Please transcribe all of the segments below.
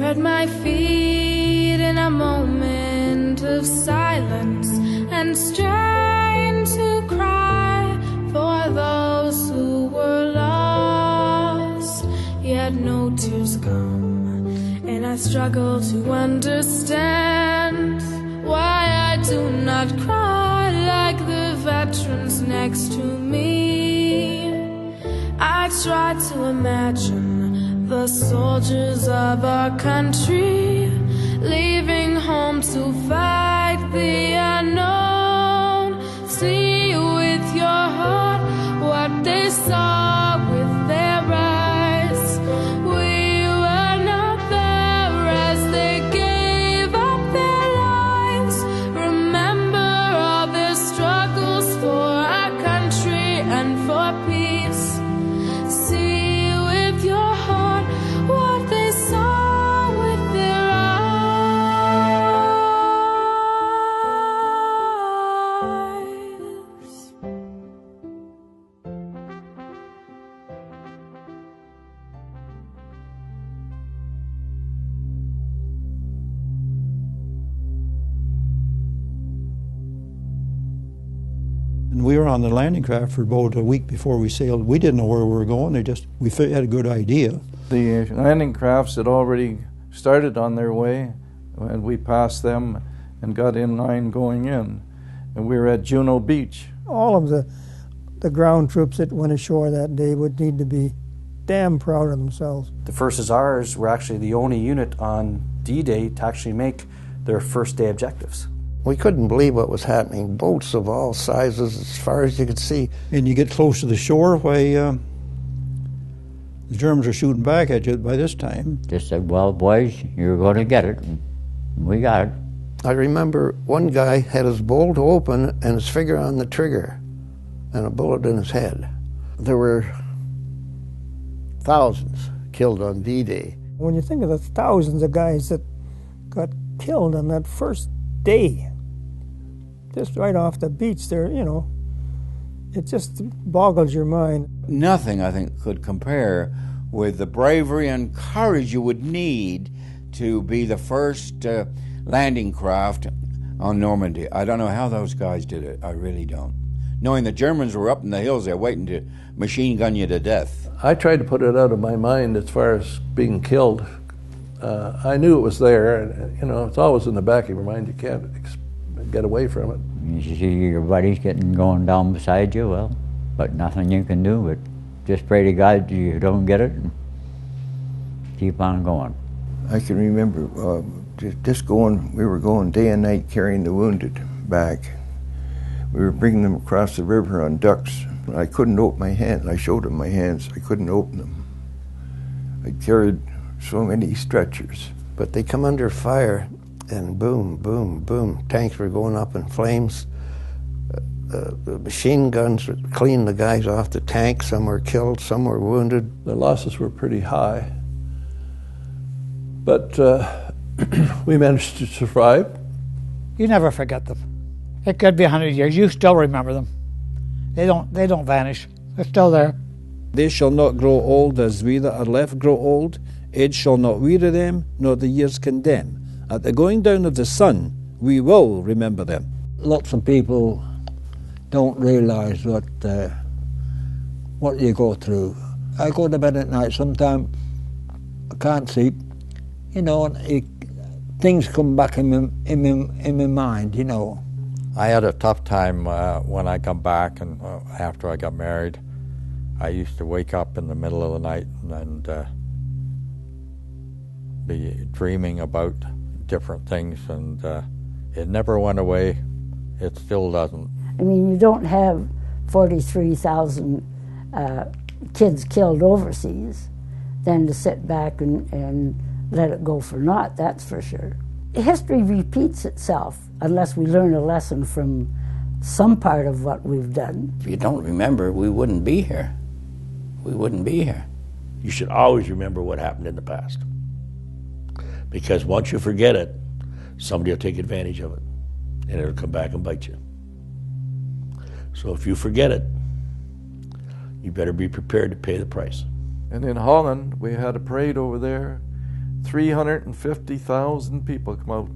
At my feet in a moment of silence and strain to cry for those who were lost, yet no tears come, and I struggle to understand why I do not cry like the veterans next to me. I try to imagine the soldiers of our country leaving home to fight the unknown. See with your heart what they saw with their eyes. We were not there as they gave up their lives. Remember all their struggles for our country and for peace. See with your heart what they saw with their eyes. And we were on the landing craft for about a week before we sailed. We didn't know where we were going. We had a good idea. The landing crafts had already started on their way, and we passed them and got in line going in. And we were at Juno Beach. All of the ground troops that went ashore that day would need to be damn proud of themselves. The 1st Hussars were actually the only unit on D-Day to actually make their first day objectives. We couldn't believe what was happening. Boats of all sizes as far as you could see. And you get close to the shore, why the Germans are shooting back at you by this time. Just said, well, boys, you're going to get it. And we got it. I remember one guy had his bolt open and his finger on the trigger and a bullet in his head. There were thousands killed on D-Day. When you think of the thousands of guys that got killed on that first day, just right off the beach there, you know, it just boggles your mind. Nothing, I think, could compare with the bravery and courage you would need to be the first landing craft on Normandy. I don't know how those guys did it. I really don't. Knowing the Germans were up in the hills there waiting to machine gun you to death. I tried to put it out of my mind as far as being killed. I knew it was there, and you know, it's always in the back of your mind. You can't get away from it. You see your buddies going down beside you, well, but nothing you can do but just pray to God you don't get it and keep on going. I can remember just going, we were going day and night carrying the wounded back. We were bringing them across the river on ducks. I couldn't open my hands. I showed them my hands. I couldn't open them. I carried so many stretchers. But they come under fire, and boom, boom, boom. Tanks were going up in flames. The machine guns would clean the guys off the tank. Some were killed, some were wounded. The losses were pretty high. But we managed to survive. You never forget them. It could be 100 years. You still remember them. They don't vanish. They're still there. They shall not grow old as we that are left grow old. Age shall not weary them, nor the years condemn. At the going down of the sun, we will remember them. Lots of people don't realise what you go through. I go to bed at night, sometimes I can't sleep, you know, and things come back in my mind, you know. I had a tough time when I come back and after I got married. I used to wake up in the middle of the night and be dreaming about different things, and it never went away. It still doesn't. I mean, you don't have 43,000 kids killed overseas, then to sit back and let it go for naught, that's for sure. History repeats itself unless we learn a lesson from some part of what we've done. If you don't remember, we wouldn't be here. We wouldn't be here. You should always remember what happened in the past. Because once you forget it, somebody will take advantage of it, and it'll come back and bite you. So if you forget it, you better be prepared to pay the price. And in Holland, we had a parade over there. 350,000 people come out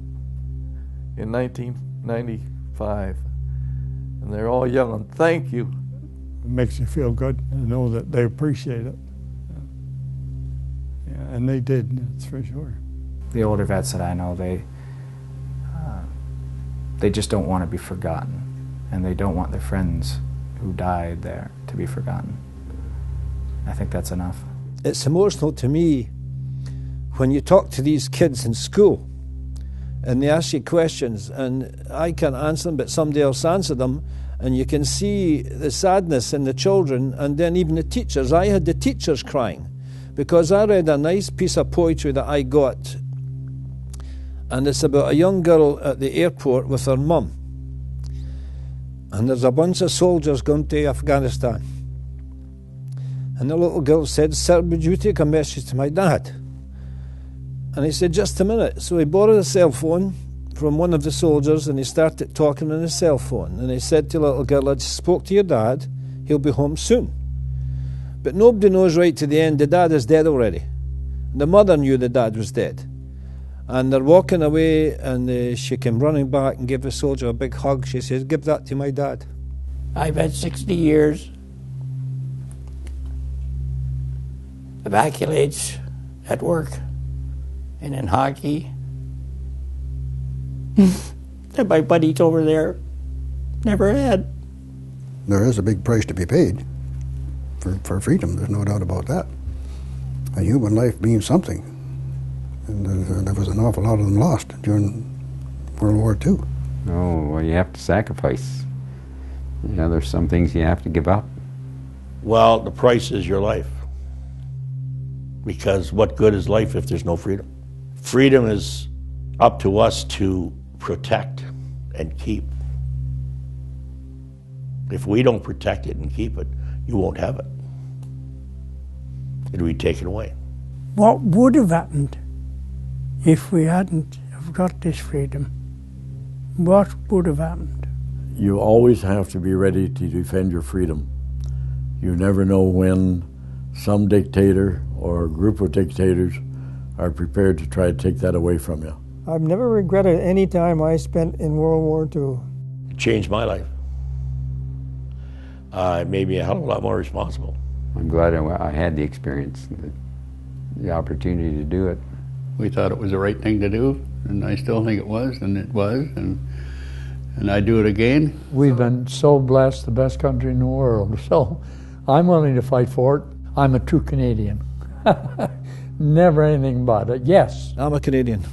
in 1995. And they're all yelling, "Thank you." It makes you feel good to know that they appreciate it. Yeah, and they did, that's for sure. The older vets that I know, they just don't want to be forgotten. And they don't want their friends who died there to be forgotten. I think that's enough. It's emotional to me when you talk to these kids in school and they ask you questions and I can't answer them, but somebody else answer them, and you can see the sadness in the children and then even the teachers. I had the teachers crying because I read a nice piece of poetry that I got, and it's about a young girl at the airport with her mum, and there's a bunch of soldiers going to Afghanistan, and the little girl said, "Sir, would you take a message to my dad?" And he said, "Just a minute." So he borrowed a cell phone from one of the soldiers and he started talking on his cell phone, and he said to the little girl, "I just spoke to your dad, he'll be home soon." But nobody knows right to the end the dad is dead already. The mother knew the dad was dead, and they're walking away, and she came running back and gave the soldier a big hug. She says, "Give that to my dad." I've had 60 years of accolades at work and in hockey that my buddies over there never had. There is a big price to be paid for freedom, there's no doubt about that. A human life means something. And there was an awful lot of them lost during World War II. Oh, well, you have to sacrifice. You know, there's some things you have to give up. Well, the price is your life. Because what good is life if there's no freedom? Freedom is up to us to protect and keep. If we don't protect it and keep it, you won't have it. It'll be taken away. What would have happened if we hadn't have got this freedom? What would have happened? You always have to be ready to defend your freedom. You never know when some dictator or a group of dictators are prepared to try to take that away from you. I've never regretted any time I spent in World War II. It changed my life. It made me a hell of a lot more responsible. I'm glad I had the experience, the opportunity to do it. We thought it was the right thing to do, and I still think it was, and I'd do it again. We've been so blessed, the best country in the world, so I'm willing to fight for it. I'm a true Canadian. Never anything but it. Yes. I'm a Canadian.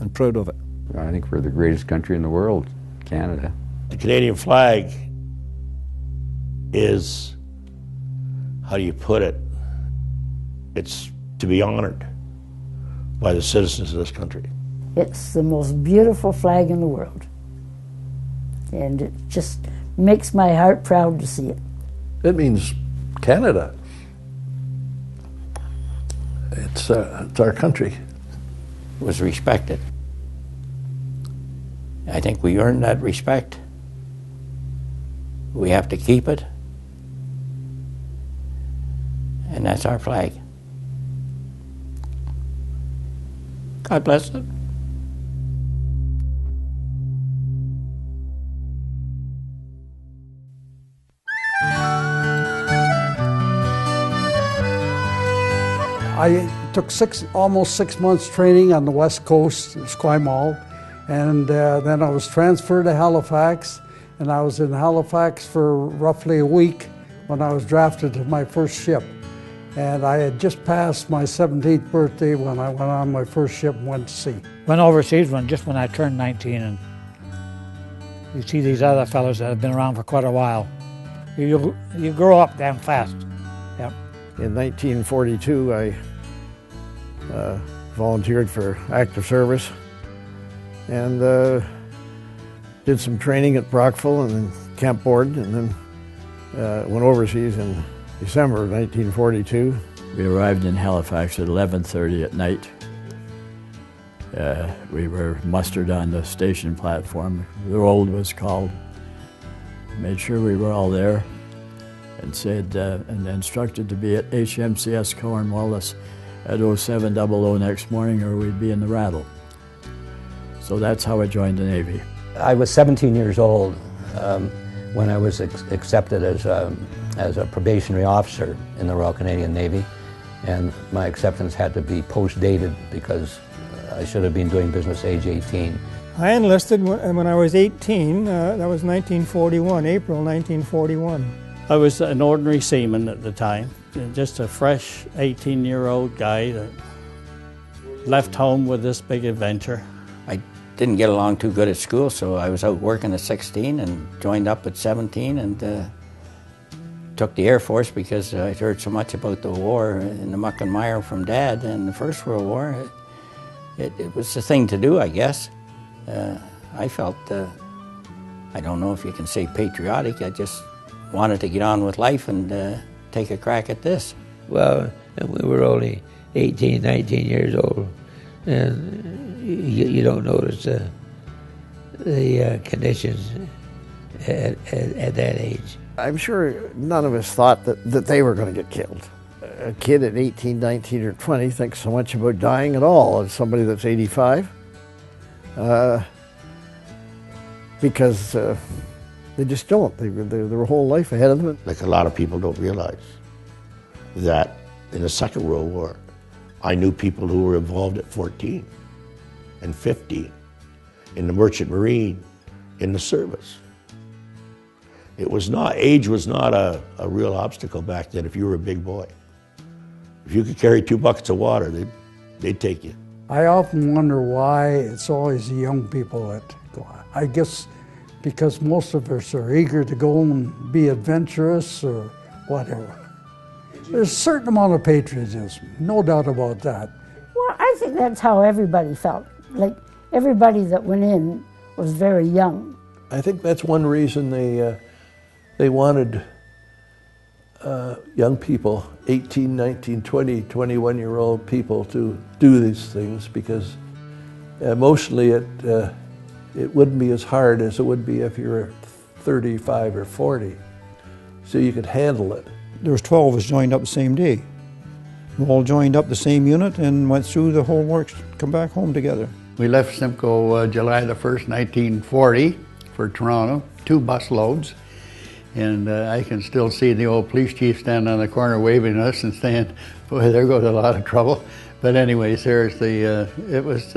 I'm proud of it. I think we're the greatest country in the world, Canada. The Canadian flag is, how do you put it? It's to be honored by the citizens of this country. It's the most beautiful flag in the world. And it just makes my heart proud to see it. It means Canada. It's our country. Was respected. I think we earned that respect. We have to keep it. And that's our flag. God bless it. I took almost 6 months training on the West Coast, Esquimalt, and then I was transferred to Halifax, and I was in Halifax for roughly a week when I was drafted to my first ship. And I had just passed my 17th birthday when I went on my first ship and went to sea. Went overseas just when I turned 19, and you see these other fellows that have been around for quite a while. You grow up damn fast. Yep. In 1942, I volunteered for active service, and did some training at Brockville and then Camp Borden, and then went overseas in December of 1942. We arrived in Halifax at 11:30 at night. We were mustered on the station platform. The roll was called. Made sure we were all there, and said, and instructed to be at HMCS Cornwallis at 0700 next morning, or we'd be in the rattle. So that's how I joined the Navy. I was 17 years old when I was accepted as a probationary officer in the Royal Canadian Navy, and my acceptance had to be post-dated because I should have been doing business age 18. I enlisted when I was 18. That was 1941, April 1941. I was an ordinary seaman at the time, just a fresh 18-year-old guy that left home with this big adventure. I didn't get along too good at school, so I was out working at 16 and joined up at 17 and took the Air Force because I'd heard so much about the war in the muck and mire from Dad and the First World War. It was the thing to do, I guess. I felt, I don't know if you can say patriotic, I just wanted to get on with life and take a crack at this. Well, and we were only 18, 19 years old, and you don't notice the conditions at that age. I'm sure none of us thought that they were going to get killed. A kid at 18, 19, or 20 thinks so much about dying at all as somebody that's 85. Because they just don't. Their whole life ahead of them. Like a lot of people don't realize that in the Second World War, I knew people who were involved at 14 and 15 in the Merchant Marine, in the service. It was not, age was not a real obstacle back then if you were a big boy. If you could carry 2 buckets of water, they'd take you. I often wonder why it's always the young people that go on. I guess because most of us are eager to go and be adventurous or whatever. There's a certain amount of patriotism, no doubt about that. Well, I think that's how everybody felt. Like, everybody that went in was very young. I think that's one reason they wanted young people, 18, 19, 20, 21-year-old people to do these things, because emotionally it wouldn't be as hard as it would be if you were 35 or 40. So you could handle it. There was 12 of us joined up the same day. We all joined up the same unit and went through the whole works, come back home together. We left Simcoe July the 1st, 1940 for Toronto, 2 bus loads. And I can still see the old police chief standing on the corner waving at us and saying, boy, there goes a lot of trouble. But anyway, seriously, it was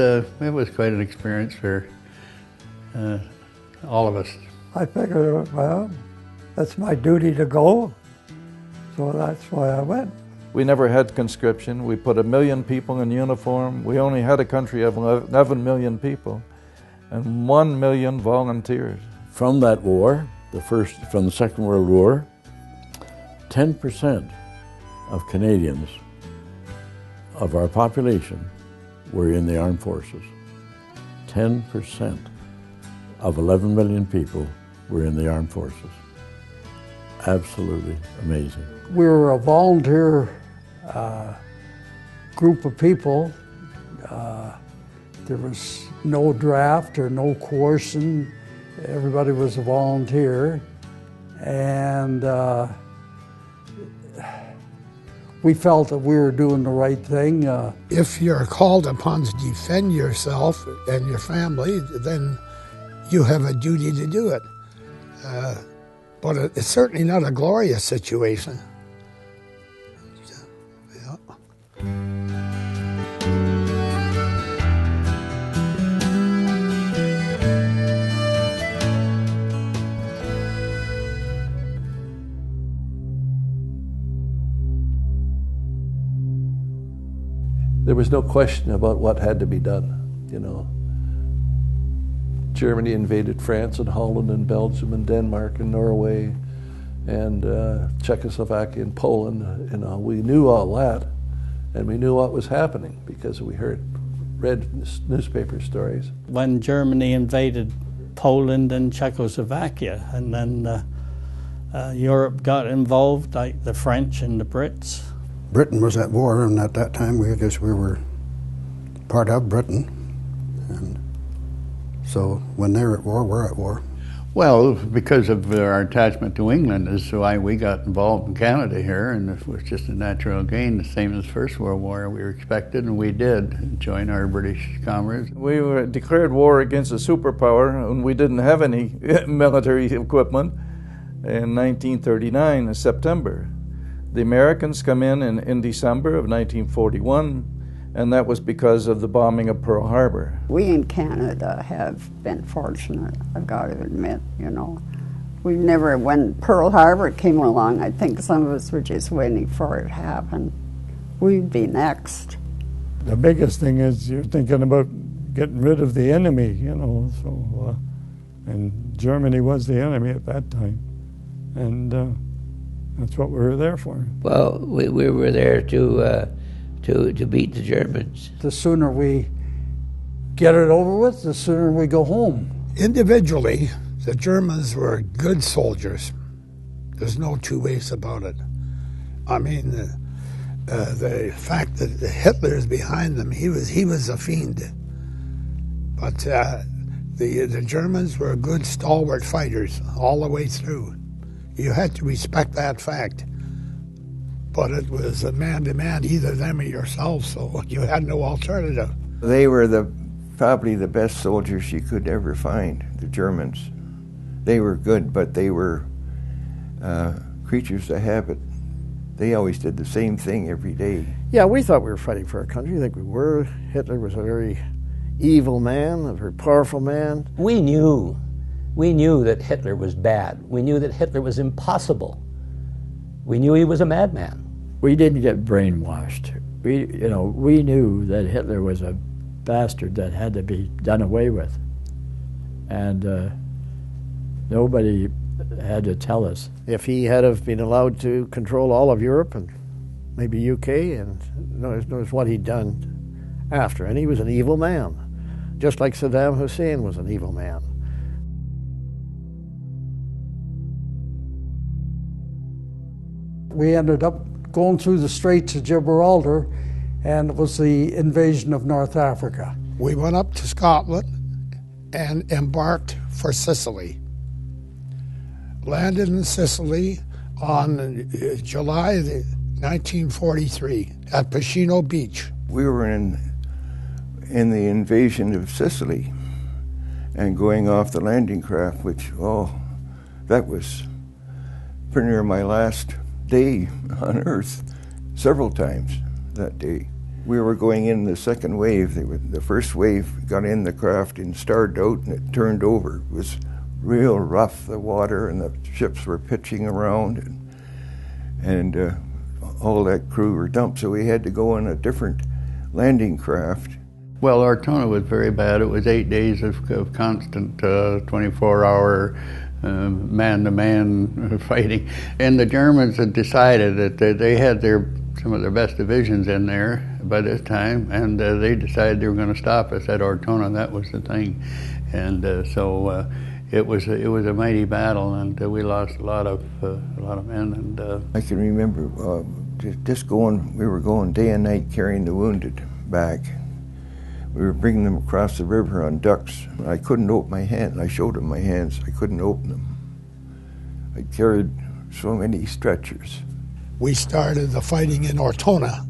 quite an experience for all of us. I figured, well, that's my duty to go, so that's why I went. We never had conscription. We put 1 million people in uniform. We only had a country of 11 million people and 1 million volunteers. From that war, from the Second World War, 10% of Canadians of our population were in the armed forces. 10% of 11 million people were in the armed forces. Absolutely amazing. We were a volunteer group of people. There was no draft or no coercion. Everybody was a volunteer, and we felt that we were doing the right thing. If you're called upon to defend yourself and your family, then you have a duty to do it. But it's certainly not a glorious situation. There was no question about what had to be done, you know. Germany invaded France and Holland and Belgium and Denmark and Norway and Czechoslovakia and Poland. You know, we knew all that, And we knew what was happening because we read newspaper stories. When Germany invaded Poland and Czechoslovakia, and then Europe got involved, like the French and the Brits. Britain was at war, and at that time we were part of Britain. And so when they're at war, we're at war. Well, because of our attachment to England is why we got involved in Canada here, and it was just a natural gain, the same as the First World War. We were expected, and we did join our British comrades. We were declared war against a superpower, and we didn't have any military equipment in 1939 in September. The Americans come in December of 1941, and that was because of the bombing of Pearl Harbor. We in Canada have been fortunate, I've got to admit, you know. We never, when Pearl Harbor came along, I think some of us were just waiting for it to happen. We'd be next. The biggest thing is you're thinking about getting rid of the enemy, you know, so, and Germany was the enemy at that time. And that's what we were there for. Well, we were there to beat the Germans. The sooner we get it over with, the sooner we go home. Individually, the Germans were good soldiers. There's no two ways about it. I mean, the fact that Hitler is behind them, he was a fiend. But the Germans were good, stalwart fighters all the way through. You had to respect that fact. But it was a man-to-man, either them or yourself, so you had no alternative. They were probably the best soldiers you could ever find, the Germans. They were good, but they were creatures of habit. They always did the same thing every day. Yeah, we thought we were fighting for our country. I think we were. Hitler was a very evil man, a very powerful man. We knew that Hitler was bad. We knew that Hitler was impossible. We knew he was a madman. We didn't get brainwashed. We knew that Hitler was a bastard that had to be done away with. And nobody had to tell us. If he had have been allowed to control all of Europe and maybe UK, and knows what he'd done after. And he was an evil man, just like Saddam Hussein was an evil man. We ended up going through the Straits of Gibraltar, and it was the invasion of North Africa. We went up to Scotland and embarked for Sicily. Landed in Sicily on July 1943 at Piscino Beach. We were in the invasion of Sicily and going off the landing craft, which, that was pretty near my last day on Earth, several times that day. We were going in the second wave. The first wave got in the craft and started out, and it turned over. It was real rough, the water, and the ships were pitching around, and all that crew were dumped, so we had to go on a different landing craft. Well, Ortona was very bad. It was 8 days of constant 24-hour man-to-man fighting. And the Germans had decided that they had some of their best divisions in there by this time, and they decided they were going to stop us at Ortona. That was the thing. And so it was a mighty battle, and we lost a lot of men. And I can remember we were going day and night carrying the wounded back. We were bringing them across the river on ducks. I couldn't open my hands. I showed them my hands. I couldn't open them. I carried so many stretchers. We started the fighting in Ortona,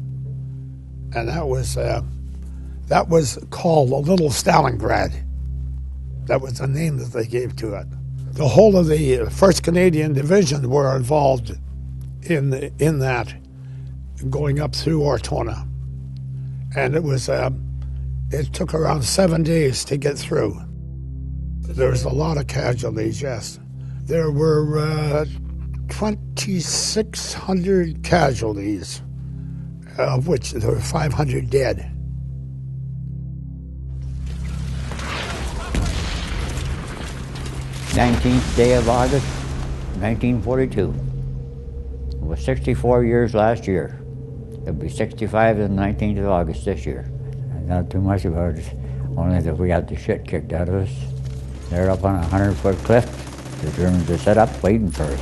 and that was called a Little Stalingrad. That was the name that they gave to it. The whole of the 1st Canadian Division were involved in that, going up through Ortona, and it was. It took around 7 days to get through. There was a lot of casualties, yes. There were 2,600 casualties, of which there were 500 dead. "19th day of August, 1942. It was 64 years last year. It'll be 65 on the 19th of August this year. Not too much about it, only that we got the shit kicked out of us. They're up on a 100-foot cliff. The Germans are set up waiting for us.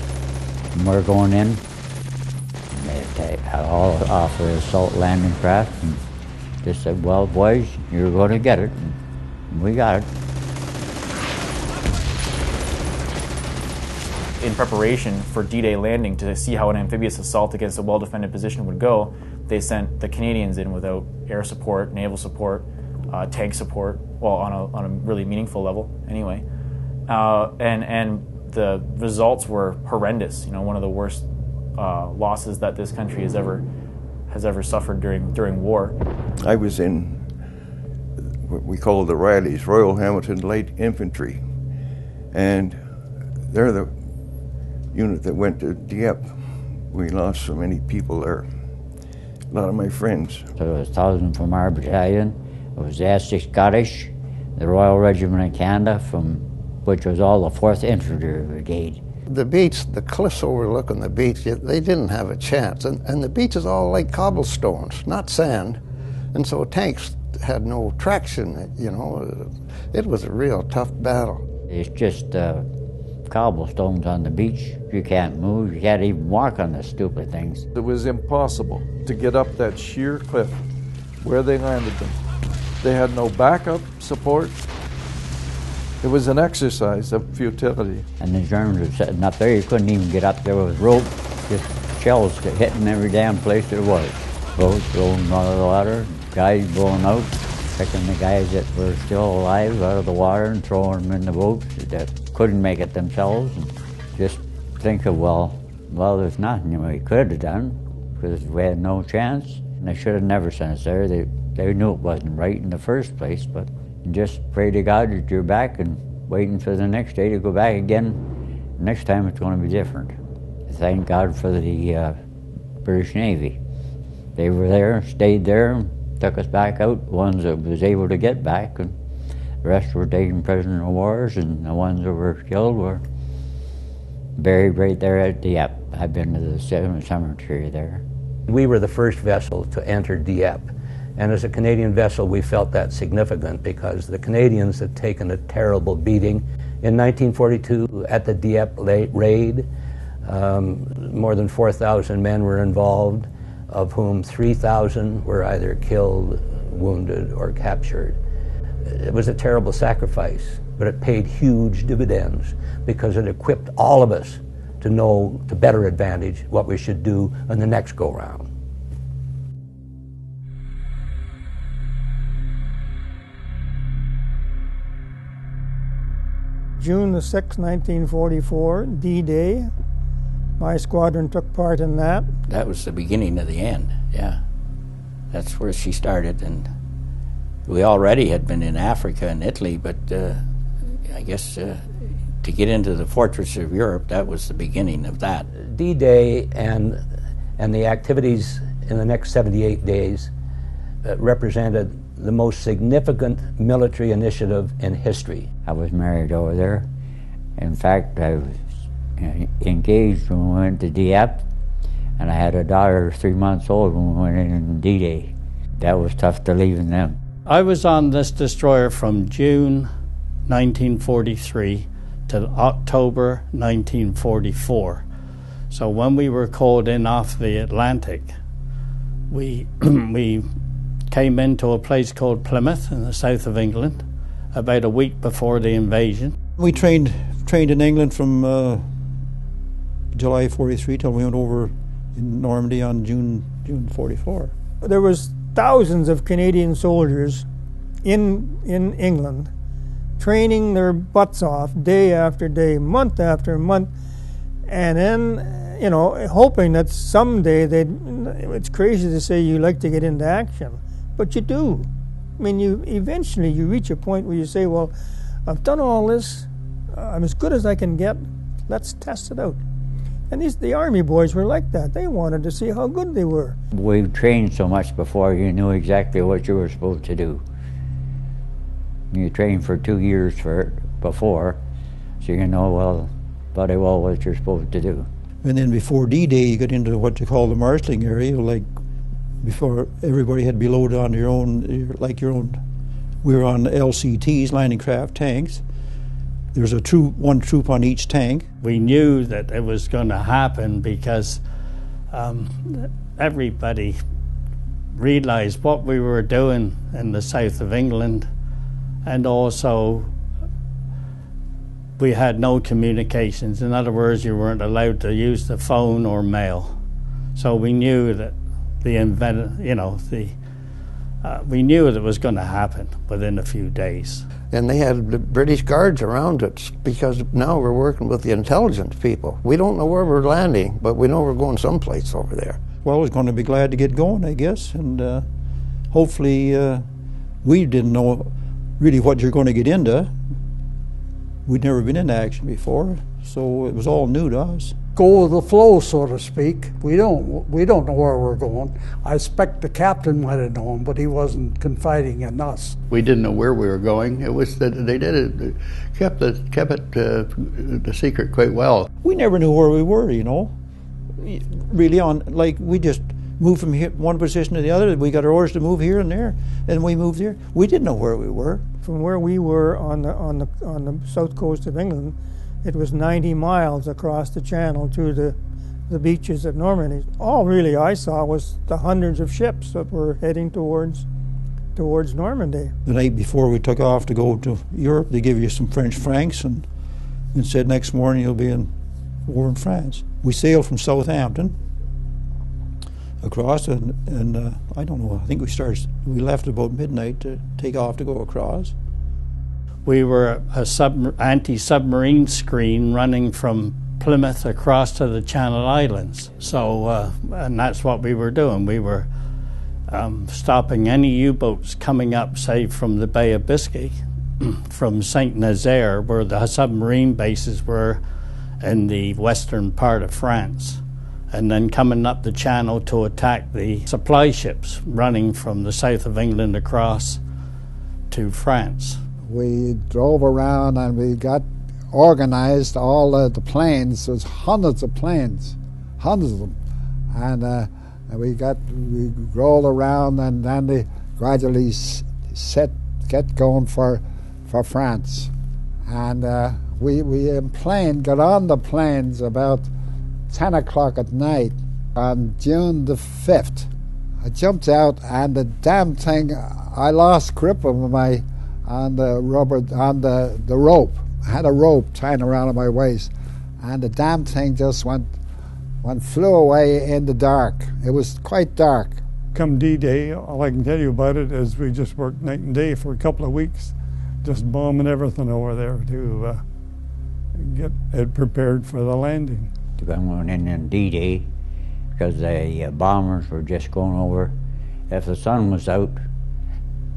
And we're going in. And they take all off the assault landing craft and just said, well, boys, you're going to get it. And we got it. In preparation for D-Day landing to see how an amphibious assault against a well-defended position would go, they sent the Canadians in without air support, naval support, tank support, well, on a really meaningful level anyway. And the results were horrendous. You know, one of the worst losses that this country has ever suffered during war. I was in what we call the Rileys, Royal Hamilton Light Infantry, and they're the unit that went to Dieppe. We lost so many people there. A lot of my friends. There was 1,000 from our battalion. It was the Essex Scottish, the Royal Regiment of Canada, from which was all the 4th Infantry Brigade. The beach, the cliffs overlooking the beach, they didn't have a chance. And the beach is all like cobblestones, not sand. And so tanks had no traction, you know. It was a real tough battle. It's just cobblestones on the beach. You can't move, you can't even walk on the stupid things. It was impossible to get up that sheer cliff where they landed them. They had no backup support. It was an exercise of futility. And the Germans were sitting up there, you couldn't even get up there with rope, just shells hitting every damn place there was. Boats rolling out of the water, guys blowing out, picking the guys that were still alive out of the water and throwing them in the boats that couldn't make it themselves. And just think of, well, there's nothing we could have done because we had no chance. And they should have never sent us there. They knew it wasn't right in the first place, but just pray to God that you're back and waiting for the next day to go back again. Next time it's going to be different. Thank God for the British Navy. They were there, stayed there, took us back out, the ones that was able to get back, and the rest were taken prisoner of wars, and the ones that were killed were buried right there at Dieppe. I've been to the cemetery there. We were the first vessel to enter Dieppe, and as a Canadian vessel we felt that significant because the Canadians had taken a terrible beating. In 1942 at the Dieppe Raid, more than 4,000 men were involved, of whom 3,000 were either killed, wounded, or captured. It was a terrible sacrifice, but it paid huge dividends because it equipped all of us to know to better advantage what we should do on the next go-round. June the 6th, 1944, D-Day. My squadron took part in that. That was the beginning of the end, yeah. That's where she started, and we already had been in Africa and Italy, but I guess to get into the fortress of Europe, that was the beginning of that. D-Day and the activities in the next 78 days represented the most significant military initiative in history. I was married over there. In fact, I was engaged when we went to Dieppe, and I had a daughter 3 months old when we went in D-Day. That was tough to leave them. I was on this destroyer from June 1943 to October 1944. So when we were called in off the Atlantic, we came into a place called Plymouth in the south of England about a week before the invasion. We trained in England from July 43 till we went over in Normandy on June 44. There was thousands of Canadian soldiers in England training their butts off day after day, month after month, and then, you know, hoping that someday it's crazy to say you like to get into action, but you do. I mean, eventually you reach a point where you say, well, I've done all this, I'm as good as I can get, let's test it out. And the Army boys were like that. They wanted to see how good they were. We trained so much before you knew exactly what you were supposed to do. You trained for 2 years for it before, so you know bloody well what you're supposed to do. And then before D-Day, you got into what you call the marshalling area, like before everybody had to be loaded on your own, like your own. We were on LCTs, landing craft tanks. There was one troop on each tank. We knew that it was going to happen because everybody realized what we were doing in the south of England, and also we had no communications. In other words, you weren't allowed to use the phone or mail. So we knew that we knew it was going to happen within a few days. And they had the British guards around it, because now we're working with the intelligence people. We don't know where we're landing, but we know we're going someplace over there. Well, I was going to be glad to get going, I guess, and hopefully we didn't know really what you're going to get into. We'd never been into action before, so it was all new to us. Go with the flow, so to speak. We don't know where we're going. I expect the captain might have known, but he wasn't confiding in us. We didn't know where we were going. It was that they did it, kept it the secret quite well. We never knew where we were, you know. Really, we just moved from one position to the other. We got our orders to move here and there, and we moved here. We didn't know where we were. From where we were on the south coast of England, it was 90 miles across the channel to the beaches at Normandy. All really I saw was the hundreds of ships that were heading towards Normandy. The night before we took off to go to Europe, they give you some French francs and said next morning you'll be in war in France. We sailed from Southampton across, and I don't know, I think we left about midnight to take off to go across. We were a anti-submarine screen running from Plymouth across to the Channel Islands. So, and that's what we were doing. We were stopping any U-boats coming up, say, from the Bay of Biscay, from Saint Nazaire, where the submarine bases were in the western part of France, and then coming up the channel to attack the supply ships running from the south of England across to France. We drove around and we got organized all the planes. There's hundreds of planes, hundreds of them, and we rolled around, and then they gradually get going for France, and we got on the planes about 10 o'clock at night on June the 5th. I jumped out, and the damn thing, I lost grip of on the rope. I had a rope tying around my waist, and the damn thing just flew away in the dark. It was quite dark. Come D-Day, all I can tell you about it is we just worked night and day for a couple of weeks, just bombing everything over there to get it prepared for the landing. Going in on D-Day, because the bombers were just going over. If the sun was out,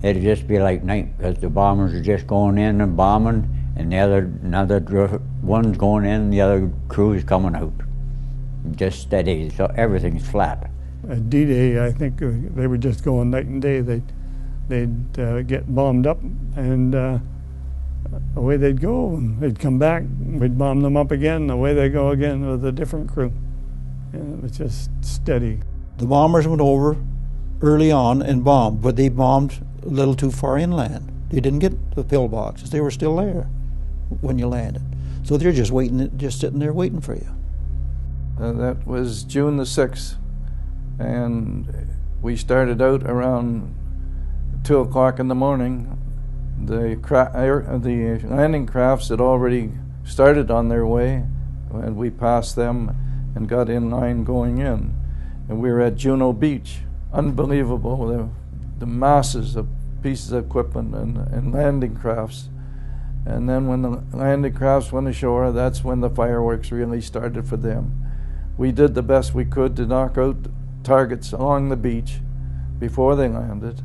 it'd just be like night, because the bombers are just going in and bombing, and another one's going in, the other crew is coming out. Just steady, so everything's flat. At D-Day, I think they were just going night and day. They'd get bombed up, and away they'd go, and they'd come back, we'd bomb them up again, away they go again with a different crew. And it was just steady. The bombers went over early on and bombed, but they bombed a little too far inland. They didn't get the pillboxes. They were still there when you landed. So they're just sitting there waiting for you. That was June the 6th, and we started out around 2 o'clock in the morning. The landing crafts had already started on their way, and we passed them and got in line going in. And we were at Juno Beach. Unbelievable, the masses of pieces of equipment and landing crafts. And then when the landing crafts went ashore, that's when the fireworks really started for them. We did the best we could to knock out targets along the beach before they landed.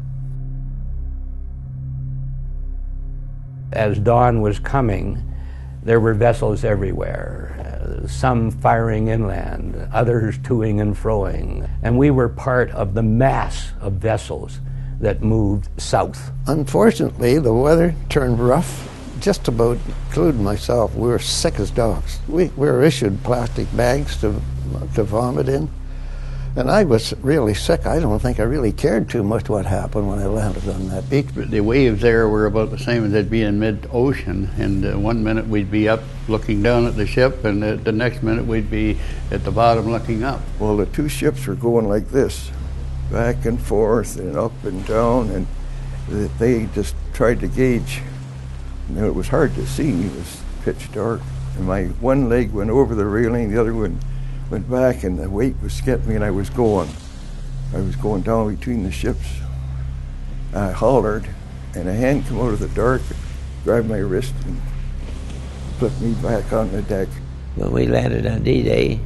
As dawn was coming, there were vessels everywhere, some firing inland, others toing and froing, and we were part of the mass of vessels that moved south. Unfortunately, the weather turned rough. Just about, including myself, we were sick as dogs. We were issued plastic bags to vomit in, And I was really sick. I don't think I really cared too much what happened when I landed on that beach. The waves there were about the same as they'd be in mid-ocean, and one minute we'd be up looking down at the ship, and the next minute we'd be at the bottom looking up. Well, the two ships were going like this, back and forth and up and down, and they just tried to gauge. And it was hard to see. It was pitch dark. And my one leg went over the railing, the other one went back, and the weight was getting me, and I was going down between the ships. I hollered, and a hand came out of the dark, grabbed my wrist, and put me back on the deck. When we landed on D-Day,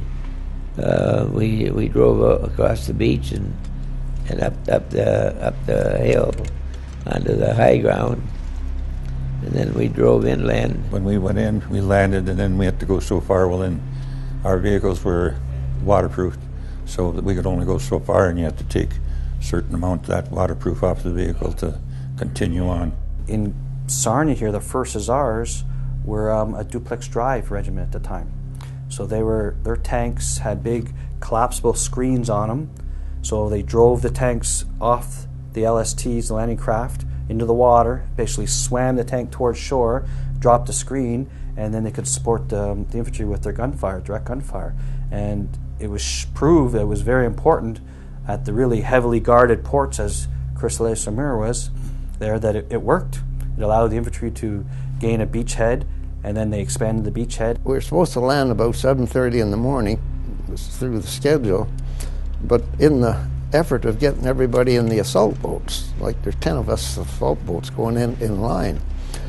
we drove across the beach and up the hill onto the high ground, and then we drove inland. When we went in, we landed, and then we had to go so far. Well, then our vehicles were waterproofed, so that we could only go so far, and you had to take a certain amount of that waterproof off the vehicle to continue on. In Sarnia here, the 1st Hussars were a duplex drive regiment at the time. So their tanks had big collapsible screens on them. So they drove the tanks off the LSTs, the landing craft, into the water, basically swam the tank towards shore, dropped the screen, and then they could support the infantry with their gunfire, direct gunfire. And it was proved that it was very important at the really heavily guarded ports, as Cristales-sur-Mer was there, that it worked. It allowed the infantry to gain a beachhead, and then they expanded the beachhead. We were supposed to land about 7:30 in the morning. It was through the schedule. But in the effort of getting everybody in the assault boats, like there's 10 of us assault boats going in line.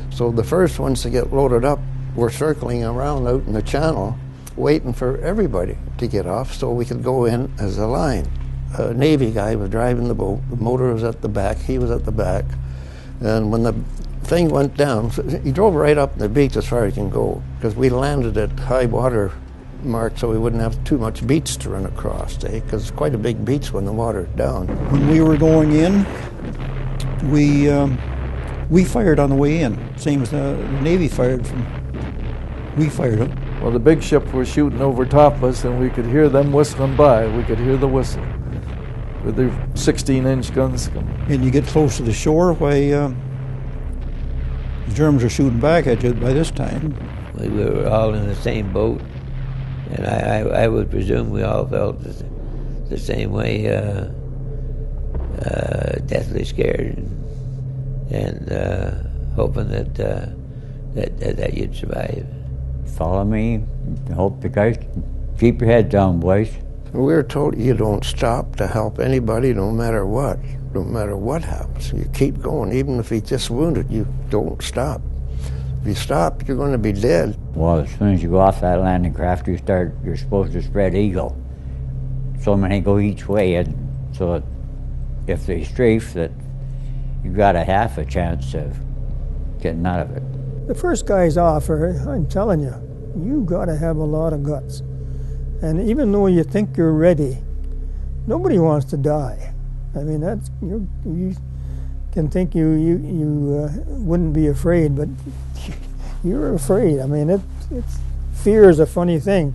So the first ones to get loaded up were circling around out in the channel, waiting for everybody to get off so we could go in as a line. A Navy guy was driving the boat, the motor was at the back, he was at the back, and when the thing went down, he drove right up the beach as far as he can go, because we landed at high water mark so we wouldn't have too much beach to run across, because it's quite a big beach when the water's down. When we were going in, we fired on the way in, same as the Navy fired from. We fired them. Well, the big ship was shooting over top us, and we could hear them whistling by. We could hear the whistle with their 16-inch guns coming. And you get close to the shore, why the Germans are shooting back at you by this time. We were all in the same boat, and I would presume we all felt the same way, deathly scared, and hoping that you'd survive. Follow me. Hope the guys keep your head down, boys. We were told you don't stop to help anybody, no matter what. No matter what happens, you keep going. Even if he's just wounded, you don't stop. If you stop, you're going to be dead. Well, as soon as you go off that landing craft, you're supposed to spread eagle. So many go each way, and so that if they strafe, that you've got a half a chance of getting out of it. The first guys off, I'm telling you, you got to have a lot of guts. And even though you think you're ready, nobody wants to die. I mean, you can think you wouldn't be afraid, but you're afraid. I mean, fear is a funny thing.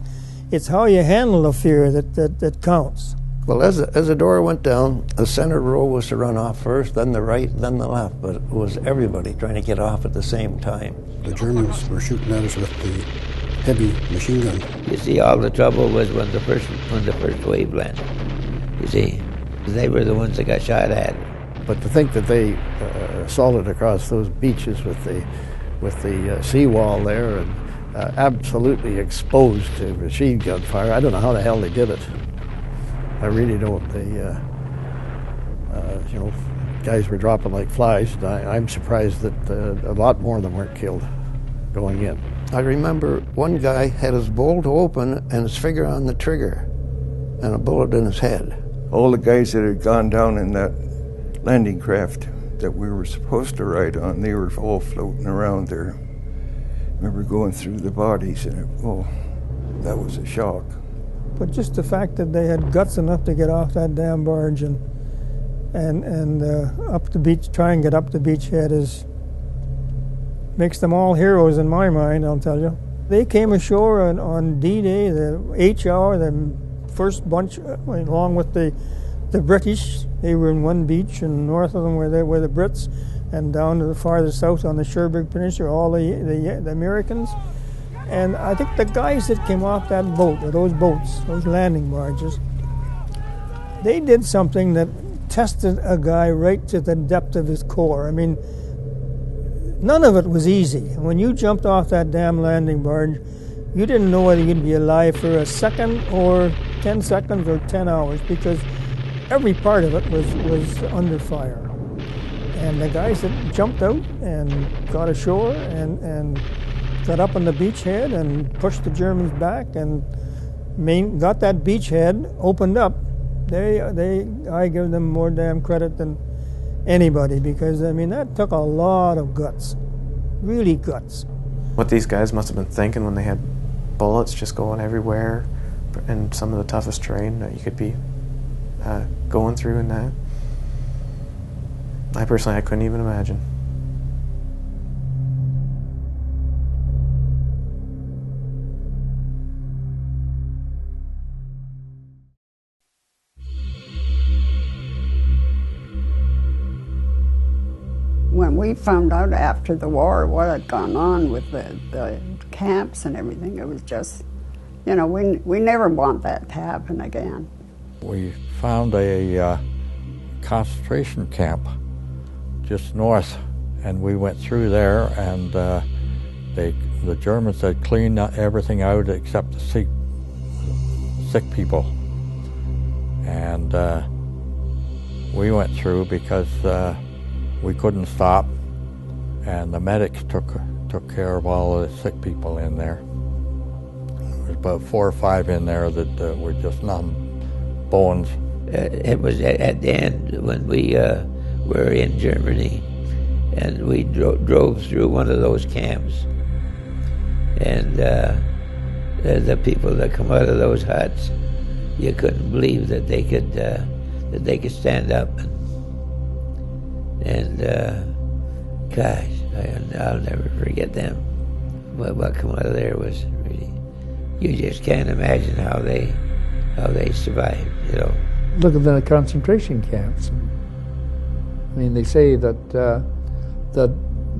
It's how you handle the fear that counts. Well, as the door went down, the center row was to run off first, then the right, then the left, but it was everybody trying to get off at the same time. The Germans were shooting at us with the heavy machine gun. You see, all the trouble was when the first wave landed. You see, they were the ones that got shot at. But to think that they assaulted across those beaches with the seawall there and absolutely exposed to machine gun fire, I don't know how the hell they did it. I really don't. Guys were dropping like flies. I'm surprised that a lot more of them weren't killed going in. I remember one guy had his bolt open and his finger on the trigger and a bullet in his head. All the guys that had gone down in that landing craft that we were supposed to ride on, they were all floating around there. I remember going through the bodies, and that was a shock. But just the fact that they had guts enough to get off that damn barge and up the beach, try and get up the beachhead makes them all heroes in my mind, I'll tell you. They came ashore on D-Day, the H hour, the first bunch, along with the British. They were in one beach, and north of them were the Brits, and down to the farther south on the Cherbourg Peninsula, all the Americans. And I think the guys that came off that boat, or those boats, those landing barges, they did something that tested a guy right to the depth of his core. I mean, none of it was easy. When you jumped off that damn landing barge, you didn't know whether you'd be alive for a second or 10 seconds or 10 hours, because every part of it was under fire. And the guys that jumped out and got ashore and got up on the beachhead and pushed the Germans back and got that beachhead opened up, I give them more damn credit than anybody, because I mean that took a lot of guts, really guts. What these guys must have been thinking when they had bullets just going everywhere in some of the toughest terrain that you could be going through in that. I couldn't even imagine. When we found out after the war what had gone on with the camps and everything, it was just, you know, we never want that to happen again. We found a concentration camp just north, and we went through there, and the Germans had cleaned everything out except the sick people. And we went through because we couldn't stop, and the medics took care of all the sick people in there. There was about 4 or 5 in there that were just numb bones. It was at the end when we were in Germany, and we drove through one of those camps, and the people that come out of those huts, you couldn't believe that they could stand up. And gosh, I'll never forget them. What come out of there was really, you just can't imagine how they survived, you know. Look at the concentration camps. I mean, they say that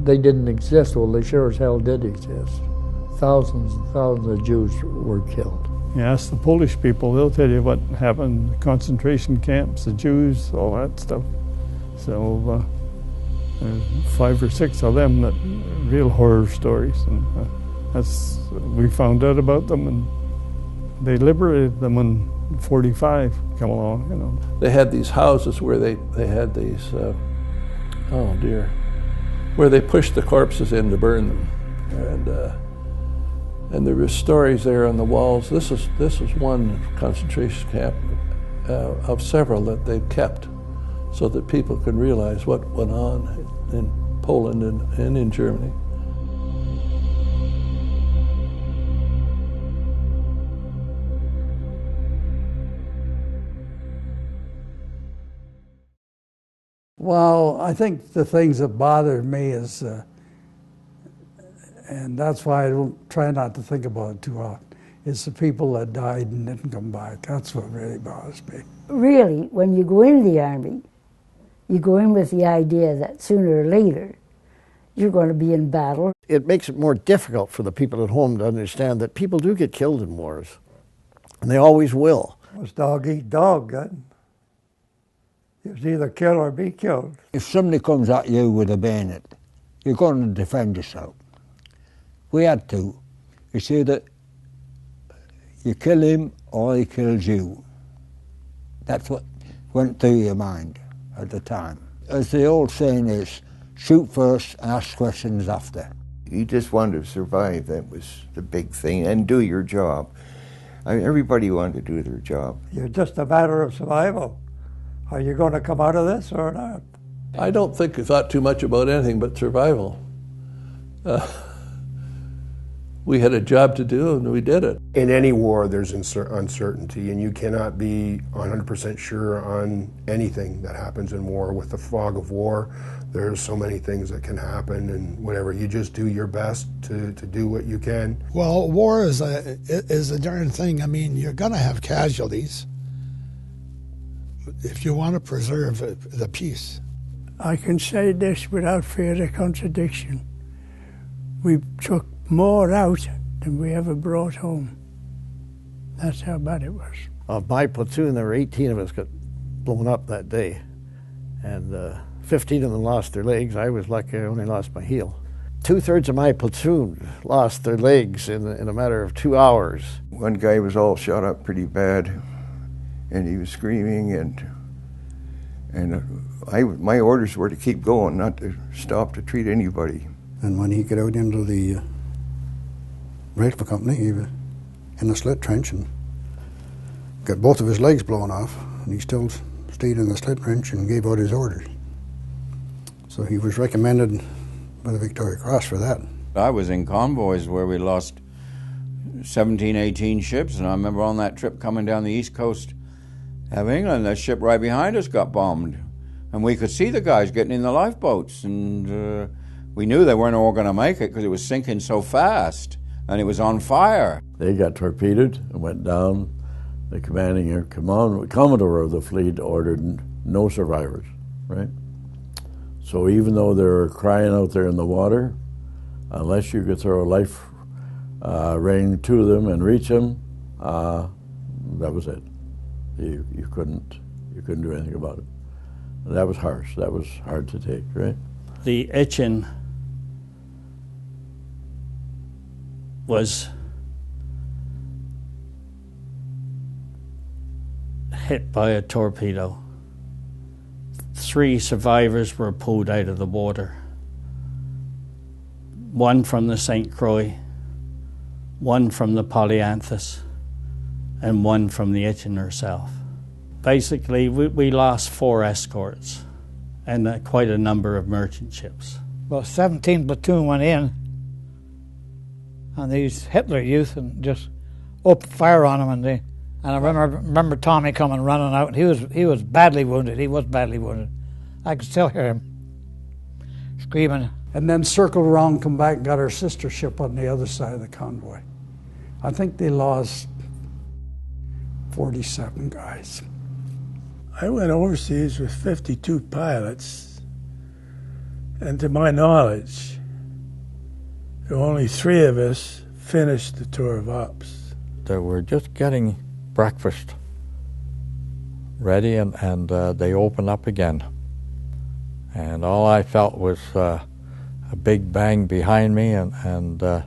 they didn't exist. Well, they sure as hell did exist. Thousands and thousands of Jews were killed. You ask the Polish people, they'll tell you what happened in the concentration camps, the Jews, all that stuff. So there's 5 or 6 of them that real horror stories, and we found out about them, and they liberated them when 45 come along, you know. They had these houses where they had these, where they pushed the corpses in to burn them, and there were stories there on the walls. This is one concentration camp of several that they kept, so that people could realize what went on in Poland and in Germany. Well, I think the things that bothered me is, and that's why I don't try not to think about it too often, is the people that died and didn't come back. That's what really bothers me. Really, when you go into the Army, you go in with the idea that sooner or later you're going to be in battle. It makes it more difficult for the people at home to understand that people do get killed in wars, and they always will. It was dog eat dog, good. It was either kill or be killed. If somebody comes at you with a bayonet, you're going to defend yourself. We had to. It's either you kill him or he kills you. That's what went through your mind at the time. As the old saying is, shoot first, ask questions after. You just wanted to survive, that was the big thing, and do your job. I mean, everybody wanted to do their job. It's just a matter of survival. Are you going to come out of this or not? I don't think I thought too much about anything but survival. we had a job to do, and we did it. In any war, there's uncertainty, and you cannot be 100% sure on anything that happens in war. With the fog of war, there's so many things that can happen, and whatever. You just do your best to do what you can. Well, war is a darn thing. I mean, you're going to have casualties if you want to preserve the peace. I can say this without fear of contradiction. We took more out than we ever brought home. That's how bad it was. Of my platoon, there were 18 of us got blown up that day, and 15 of them lost their legs. I was lucky I only lost my heel. 2/3 of my platoon lost their legs in a matter of 2 hours. One guy was all shot up pretty bad, and he was screaming, and my orders were to keep going, not to stop to treat anybody. And when he got out into the rifle company, he was in the slit trench and got both of his legs blown off, and he still stayed in the slit trench and gave out his orders. So he was recommended by the Victoria Cross for that. I was in convoys where we lost 17, 18 ships, and I remember on that trip coming down the east coast of England, the ship right behind us got bombed, and we could see the guys getting in the lifeboats, and we knew they weren't all going to make it because it was sinking so fast, and it was on fire. They got torpedoed and went down. The Commodore of the fleet ordered no survivors, right? So even though they were crying out there in the water, unless you could throw a life ring to them and reach them, that was it. You couldn't do anything about it. And that was harsh. That was hard to take, right? The etching was hit by a torpedo. 3 survivors were pulled out of the water. 1 from the St. Croix, 1 from the Polyanthus, and 1 from the Etchen herself. Basically, we lost 4 escorts and quite a number of merchant ships. Well, 17 platoon went in on these Hitler youth and just opened fire on them, and I remember Tommy coming running out. He was badly wounded. He was badly wounded. I could still hear him screaming. And then circled around, come back, and got our sister ship on the other side of the convoy. I think they lost 47 guys. I went overseas with 52 pilots, and to my knowledge, there were only 3 of us finished the tour of ops. They were just getting breakfast ready, and they opened up again. And all I felt was a big bang behind me, and the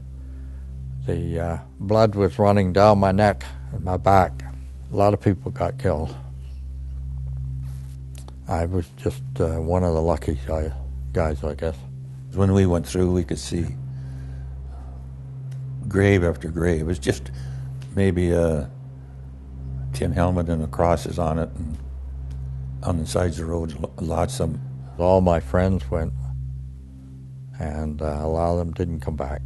blood was running down my neck and my back. A lot of people got killed. I was just one of the lucky guys, I guess. When we went through, we could see grave after grave. It was just maybe a tin helmet and the crosses on it, and on the sides of the road, lots of them. All my friends went, and a lot of them didn't come back.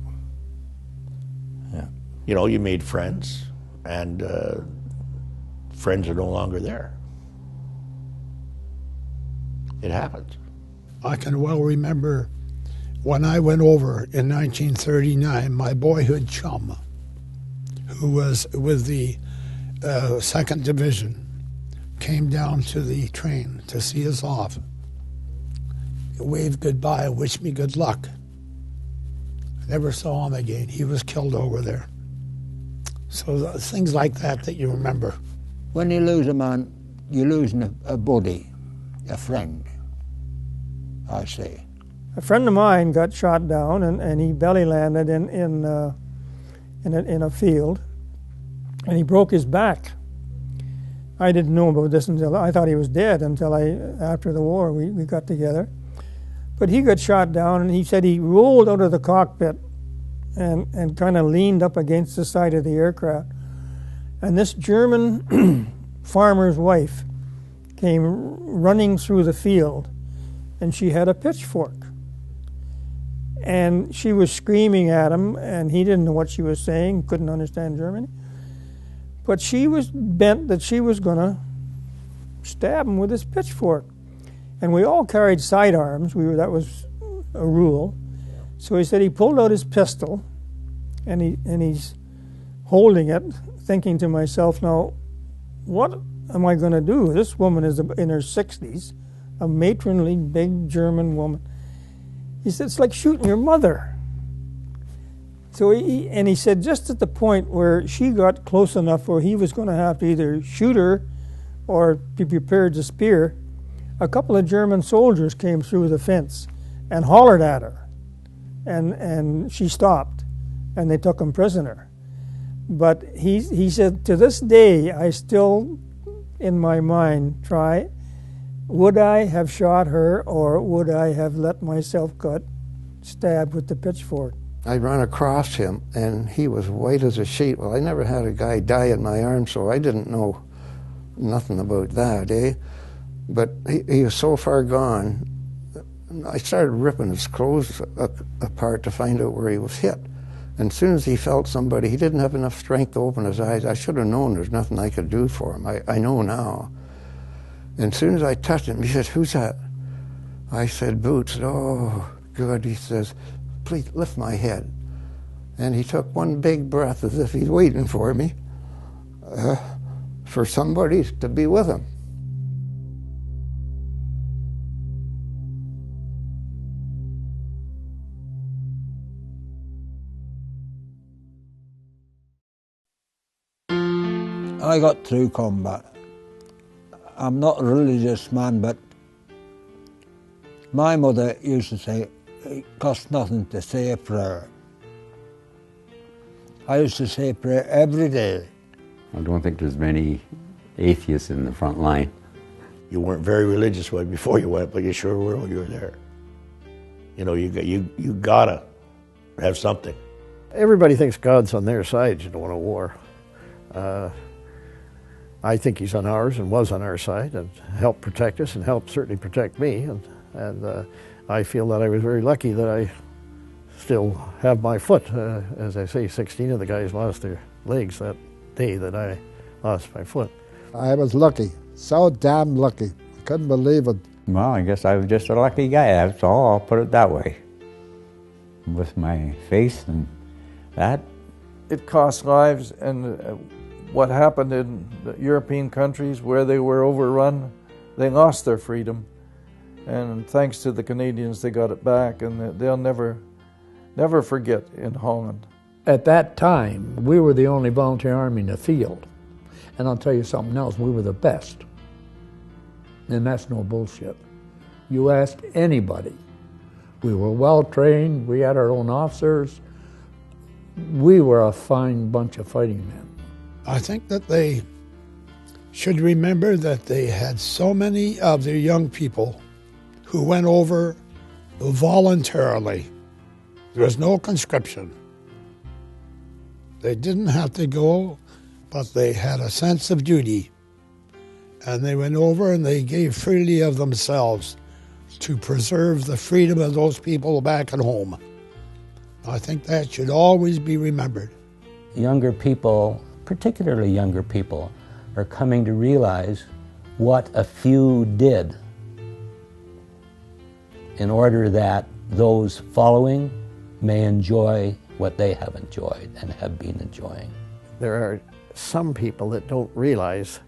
Yeah. You know, you made friends, and friends are no longer there. It happens. I can well remember when I went over in 1939, my boyhood chum, who was with the 2nd Division, came down to the train to see us off. He waved goodbye, wished me good luck. I never saw him again. He was killed over there. So things like that you remember. When you lose a man, you're losing a buddy, a friend, I say. A friend of mine got shot down, and he belly landed in a field, and he broke his back. I didn't know about this until I thought he was dead until after the war we got together. But he got shot down, and he said he rolled out of the cockpit and kind of leaned up against the side of the aircraft. And this German farmer's wife came running through the field, and she had a pitchfork. And she was screaming at him, and he didn't know what she was saying, couldn't understand German. But she was bent that she was going to stab him with his pitchfork. And we all carried sidearms. That was a rule. So he said he pulled out his pistol, and he's holding it, thinking to myself, now, what am I going to do? This woman is in her 60s, a matronly, big German woman. He said, it's like shooting your mother. So he said just at the point where she got close enough where he was going to have to either shoot her or be prepared to spear, a couple of German soldiers came through the fence and hollered at her. And she stopped, and they took him prisoner. But he said, to this day, I still, in my mind, try, would I have shot her, or would I have let myself get stabbed with the pitchfork? I ran across him, and he was white as a sheet. Well, I never had a guy die in my arms, so I didn't know nothing about that, eh? But he was so far gone, I started ripping his clothes apart to find out where he was hit. And as soon as he felt somebody, he didn't have enough strength to open his eyes. I should have known there's nothing I could do for him. I know now. And as soon as I touched him, he said, who's that? I said, Boots. Oh, good. He says, please lift my head. And he took one big breath as if he's waiting for me, for somebody to be with him. I got through combat. I'm not a religious man, but my mother used to say, it costs nothing to say a prayer. I used to say a prayer every day. I don't think there's many atheists in the front line. You weren't very religious before you went, but you sure were when you were there. You know, you gotta have something. Everybody thinks God's on their side, in a war. I think he's on ours and was on our side and helped protect us and helped certainly protect me. And I feel that I was very lucky that I still have my foot. As I say, 16 of the guys lost their legs that day that I lost my foot. I was lucky, so damn lucky. I couldn't believe it. Well, I guess I was just a lucky guy, that's all, I'll put it that way. With my face and that. It cost lives, and what happened in the European countries where they were overrun, they lost their freedom. And thanks to the Canadians, they got it back, and they'll never forget in Holland. At that time, we were the only volunteer army in the field. And I'll tell you something else, we were the best. And that's no bullshit. You ask anybody. We were well trained, we had our own officers. We were a fine bunch of fighting men. I think that they should remember that they had so many of their young people who went over voluntarily. There was no conscription. They didn't have to go, but they had a sense of duty. And they went over and they gave freely of themselves to preserve the freedom of those people back at home. I think that should always be remembered. Younger people, particularly younger people, are coming to realize what a few did in order that those following may enjoy what they have enjoyed and have been enjoying. There are some people that don't realize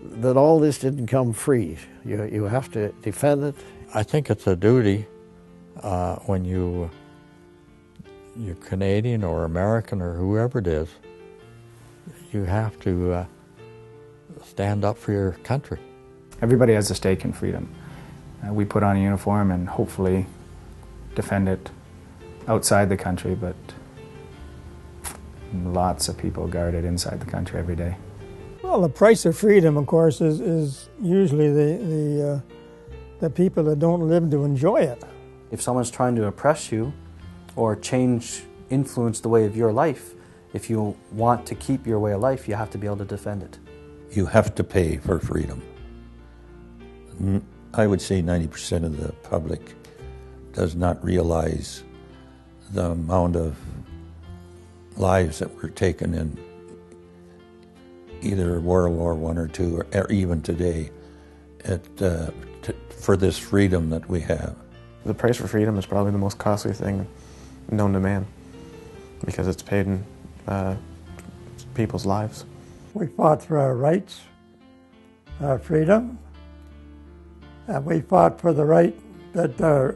that all this didn't come free. You have to defend it. I think it's a duty when you're Canadian or American or whoever it is, you have to stand up for your country. Everybody has a stake in freedom. We put on a uniform and hopefully defend it outside the country, but lots of people guard it inside the country every day. Well, the price of freedom, of course, is usually the people that don't live to enjoy it. If someone's trying to oppress you or influence the way of your life, if you want to keep your way of life, you have to be able to defend it. You have to pay for freedom. I would say 90% of the public does not realize the amount of lives that were taken in either World War I or II, or even today, for this freedom that we have. The price for freedom is probably the most costly thing known to man, because it's paid in people's lives. We fought for our rights, our freedom, and we fought for the right that our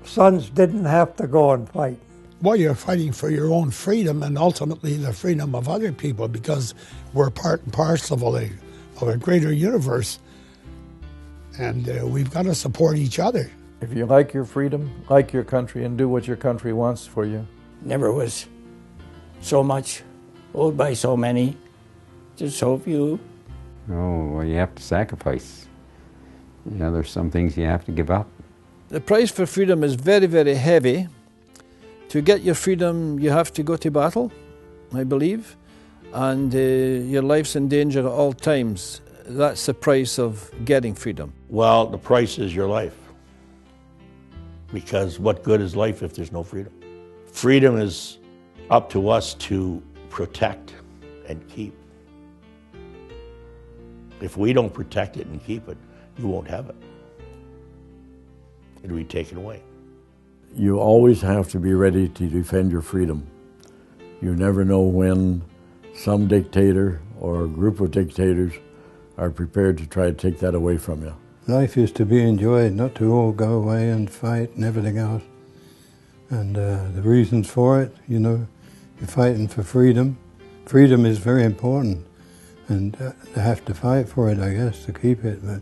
sons didn't have to go and fight. Well, you're fighting for your own freedom and ultimately the freedom of other people, because we're part and parcel of a greater universe, and we've got to support each other. If you like your freedom, like your country, and do what your country wants for you. Never was so much owed by so many, just so few. Oh, well, you have to sacrifice. You know, there's some things you have to give up. The price for freedom is very, very heavy. To get your freedom, you have to go to battle, I believe, and your life's in danger at all times. That's the price of getting freedom. Well, the price is your life. Because what good is life if there's no freedom? Freedom is up to us to protect and keep. If we don't protect it and keep it, you won't have it. It'll be taken away. You always have to be ready to defend your freedom. You never know when some dictator or a group of dictators are prepared to try to take that away from you. Life is to be enjoyed, not to all go away and fight and everything else. And the reasons for it, you know, you're fighting for freedom. Freedom is very important, and they have to fight for it, I guess, to keep it. But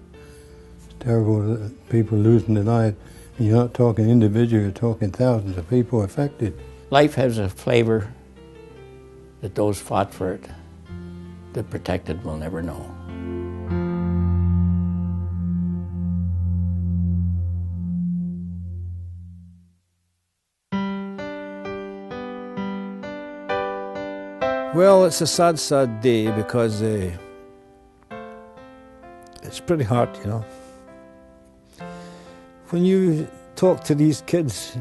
it's terrible that people losing their lives. And you're not talking individual, you're talking thousands of people affected. Life has a flavor that those fought for it, the protected will never know. Well, it's a sad, sad day because it's pretty hard, you know. When you talk to these kids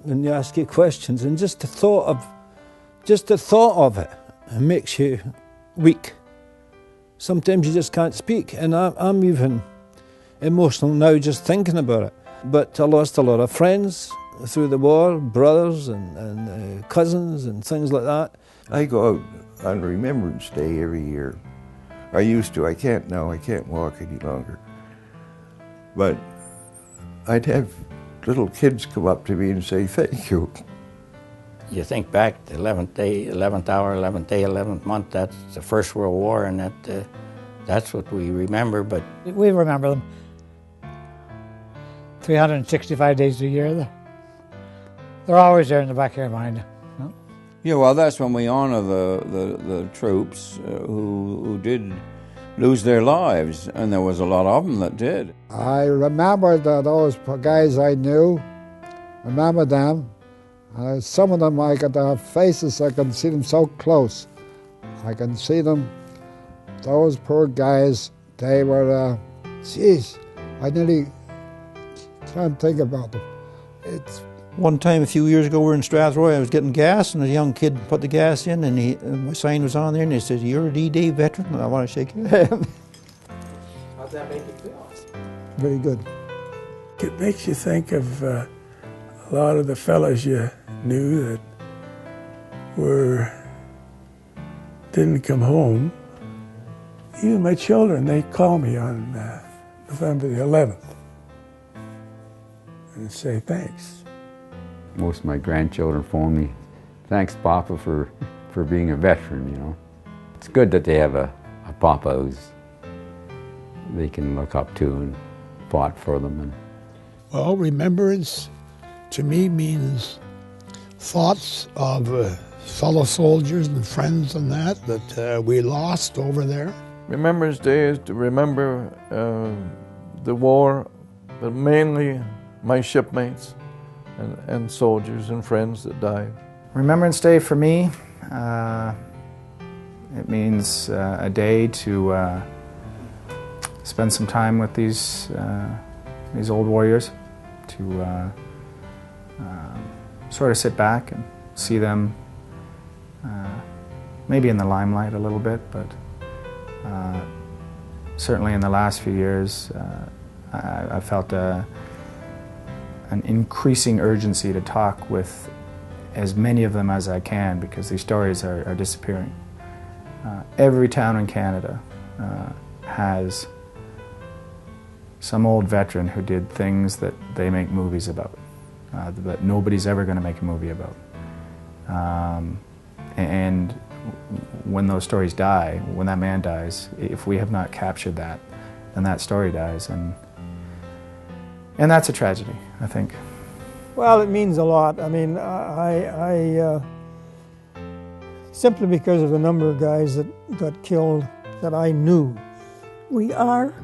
and they ask you questions, and just the thought of it makes you weak. Sometimes you just can't speak, and I'm even emotional now just thinking about it. But I lost a lot of friends through the war, brothers and cousins and things like that. I go out on Remembrance Day every year. I used to, I can't now, I can't walk any longer. But I'd have little kids come up to me and say, thank you. You think back, the 11th day, 11th hour, 11th day, 11th month, that's the First World War, and that's what we remember. But we remember them 365 days a year. They're always there in the back of your mind. Yeah, well, that's when we honor the troops who did lose their lives, and there was a lot of them that did. I remember those guys I knew, remember them. Some of them, I got their faces, I can see them so close. I can see them, those poor guys, they were, geez, I nearly can't think about them. It's one time a few years ago we were in Strathroy, I was getting gas and a young kid put the gas in and my sign was on there and he said, "You're a D-Day veteran?" And I want to shake your hand. How'd that make you feel? Very good. It makes you think of a lot of the fellas you knew that didn't come home. Even my children, they call me on November the 11th and say thanks. Most of my grandchildren phone me, thanks Papa for being a veteran, you know. It's good that they have a Papa who's they can look up to and fought for them. Well, remembrance to me means thoughts of fellow soldiers and friends and that we lost over there. Remembrance Day is to remember the war, but mainly my shipmates and soldiers and friends that died. Remembrance Day for me, it means a day to spend some time with these old warriors, to sort of sit back and see them maybe in the limelight a little bit, but certainly in the last few years I felt an increasing urgency to talk with as many of them as I can, because these stories are disappearing. Every town in Canada has some old veteran who did things that they make movies about, that nobody's ever going to make a movie about. And when those stories die, when that man dies, if we have not captured that, then that story dies, and that's a tragedy, I think. Well, it means a lot. I mean, I simply because of the number of guys that got killed that I knew. We are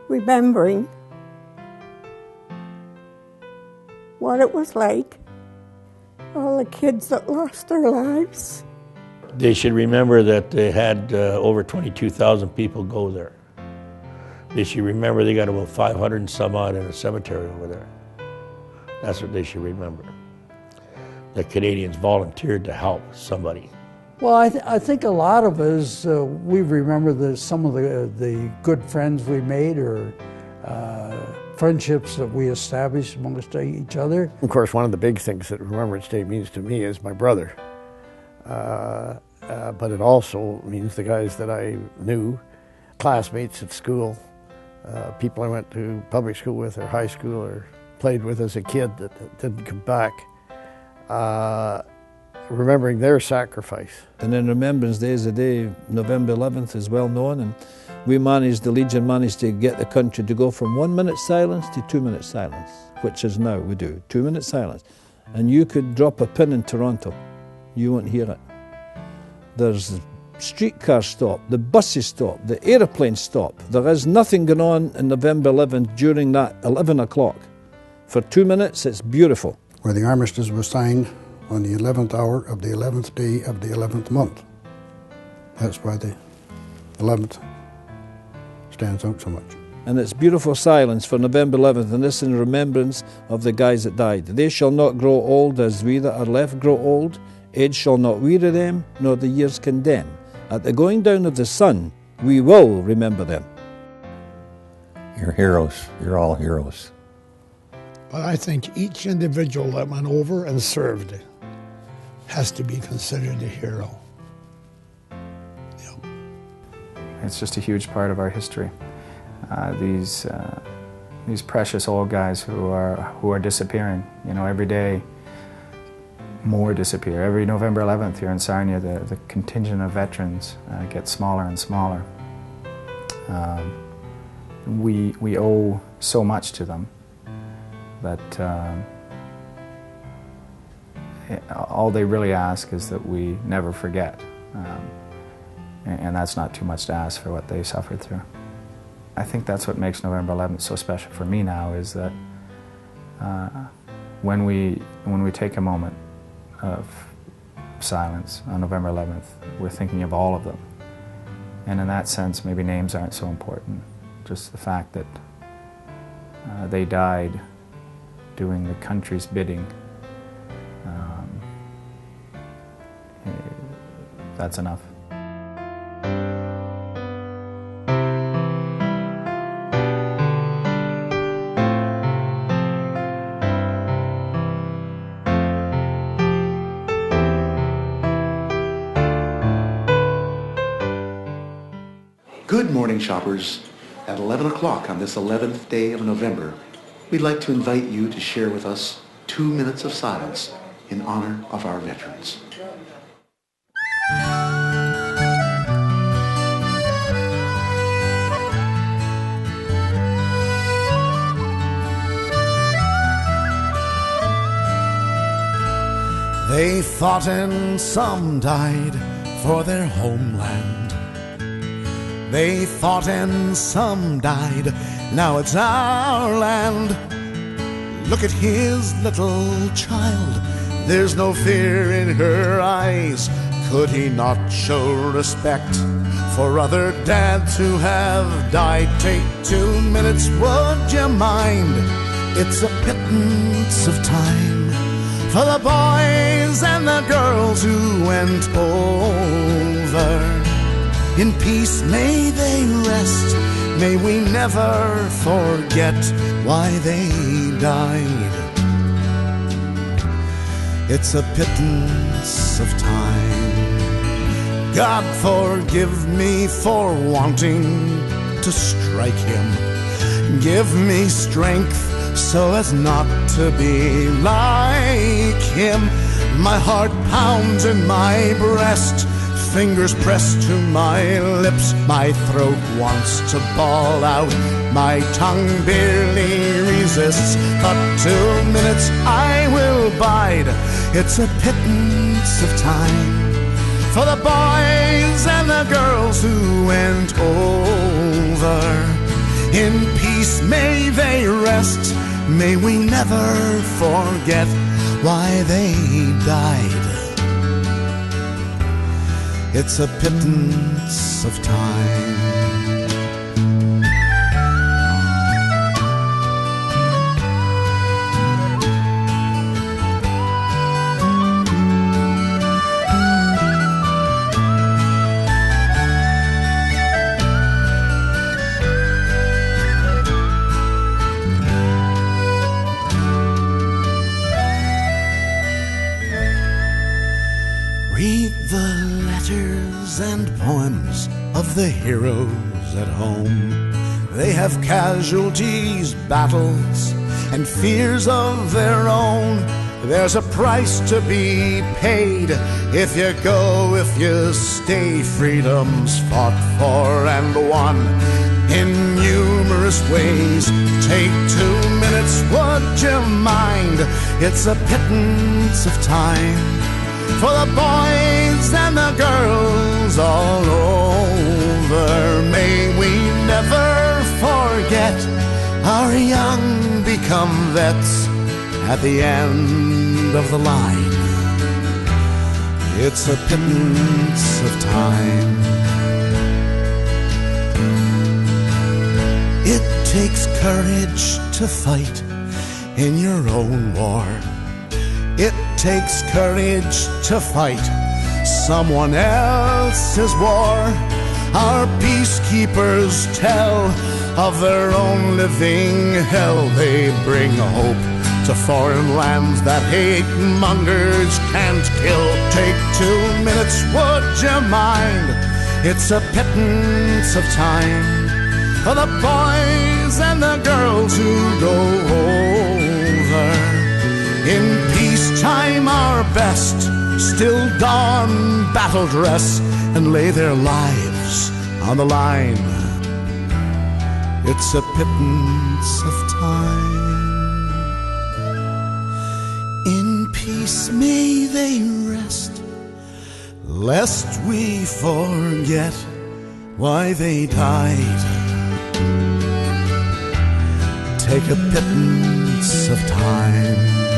remembering what it was like, all the kids that lost their lives. They should remember that they had over 22,000 people go there. They should remember they got about 500 and some odd in a cemetery over there. That's what they should remember. The Canadians volunteered to help somebody. Well, I think a lot of us, we remember some of the good friends we made, or friendships that we established amongst each other. Of course, one of the big things that Remembrance Day means to me is my brother. But it also means the guys that I knew, classmates at school, people I went to public school with or high school or played with as a kid that didn't come back. Remembering their sacrifice. And then Remembrance Day is the day, November 11th is well known, and the Legion managed to get the country to go from 1 minute silence to 2 minute silence, which is now we do, 2 minute silence. And you could drop a pin in Toronto, you won't hear it. There's streetcars stop, the buses stop, the aeroplanes stop. There is nothing going on in November 11th during that 11 o'clock. For 2 minutes, it's beautiful. Where the armistice was signed on the 11th hour of the 11th day of the 11th month. That's why the 11th stands out so much. And it's beautiful silence for November 11th, and this in remembrance of the guys that died. They shall not grow old as we that are left grow old. Age shall not weary them, nor the years condemn. At the going down of the sun, we will remember them. You're heroes. You're all heroes. But I think each individual that went over and served has to be considered a hero. It's just a huge part of our history. These precious old guys who are disappearing. You know, every day more disappear. Every November 11th here in Sarnia, the contingent of veterans gets smaller and smaller. We owe so much to them that all they really ask is that we never forget. And that's not too much to ask for what they suffered through. I think that's what makes November 11th so special for me now, is that when we take a moment of silence on November 11th, we're thinking of all of them. And in that sense, maybe names aren't so important. Just the fact that they died doing the country's bidding, that's enough. Good morning, shoppers. At 11 o'clock on this 11th day of November, we'd like to invite you to share with us 2 minutes of silence in honor of our veterans. They fought and some died for their homeland. They fought and some died, now it's our land. Look at his little child, there's no fear in her eyes. Could he not show respect for other dads who have died? Take 2 minutes, would you mind? It's a Pittance pittance of time for the boys and the girls who went over. In peace may they rest, may we never forget why they died. It's a pittance of time. God forgive me for wanting to strike him. Give me strength so as not to be like him. My heart pounds in my breast, fingers pressed to my lips. My throat wants to bawl out, my tongue barely resists. But 2 minutes I will bide. It's a pittance of time for the boys and the girls who went over. In peace may they rest, may we never forget why they died. It's a pittance of time. Read the letters and poems of the heroes at home. They have casualties, battles, and fears of their own. There's a price to be paid if you go, if you stay. Freedom's fought for and won in numerous ways. Take 2 minutes, would you mind? It's a pittance of time for the boys and the girls all over. May we never forget our young become vets at the end of the line. It's a pittance of time. It takes courage to fight in your own war. It takes courage to fight someone else's war. Our peacekeepers tell of their own living hell. They bring hope to foreign lands that hate mongers can't kill. Take 2 minutes, would you mind? It's a pittance of time for the boys and the girls who go over. In peacetime our best still don battle dress and lay their lives on the line. It's a pittance of time. In peace may they rest, lest we forget why they died. Take a pittance of time.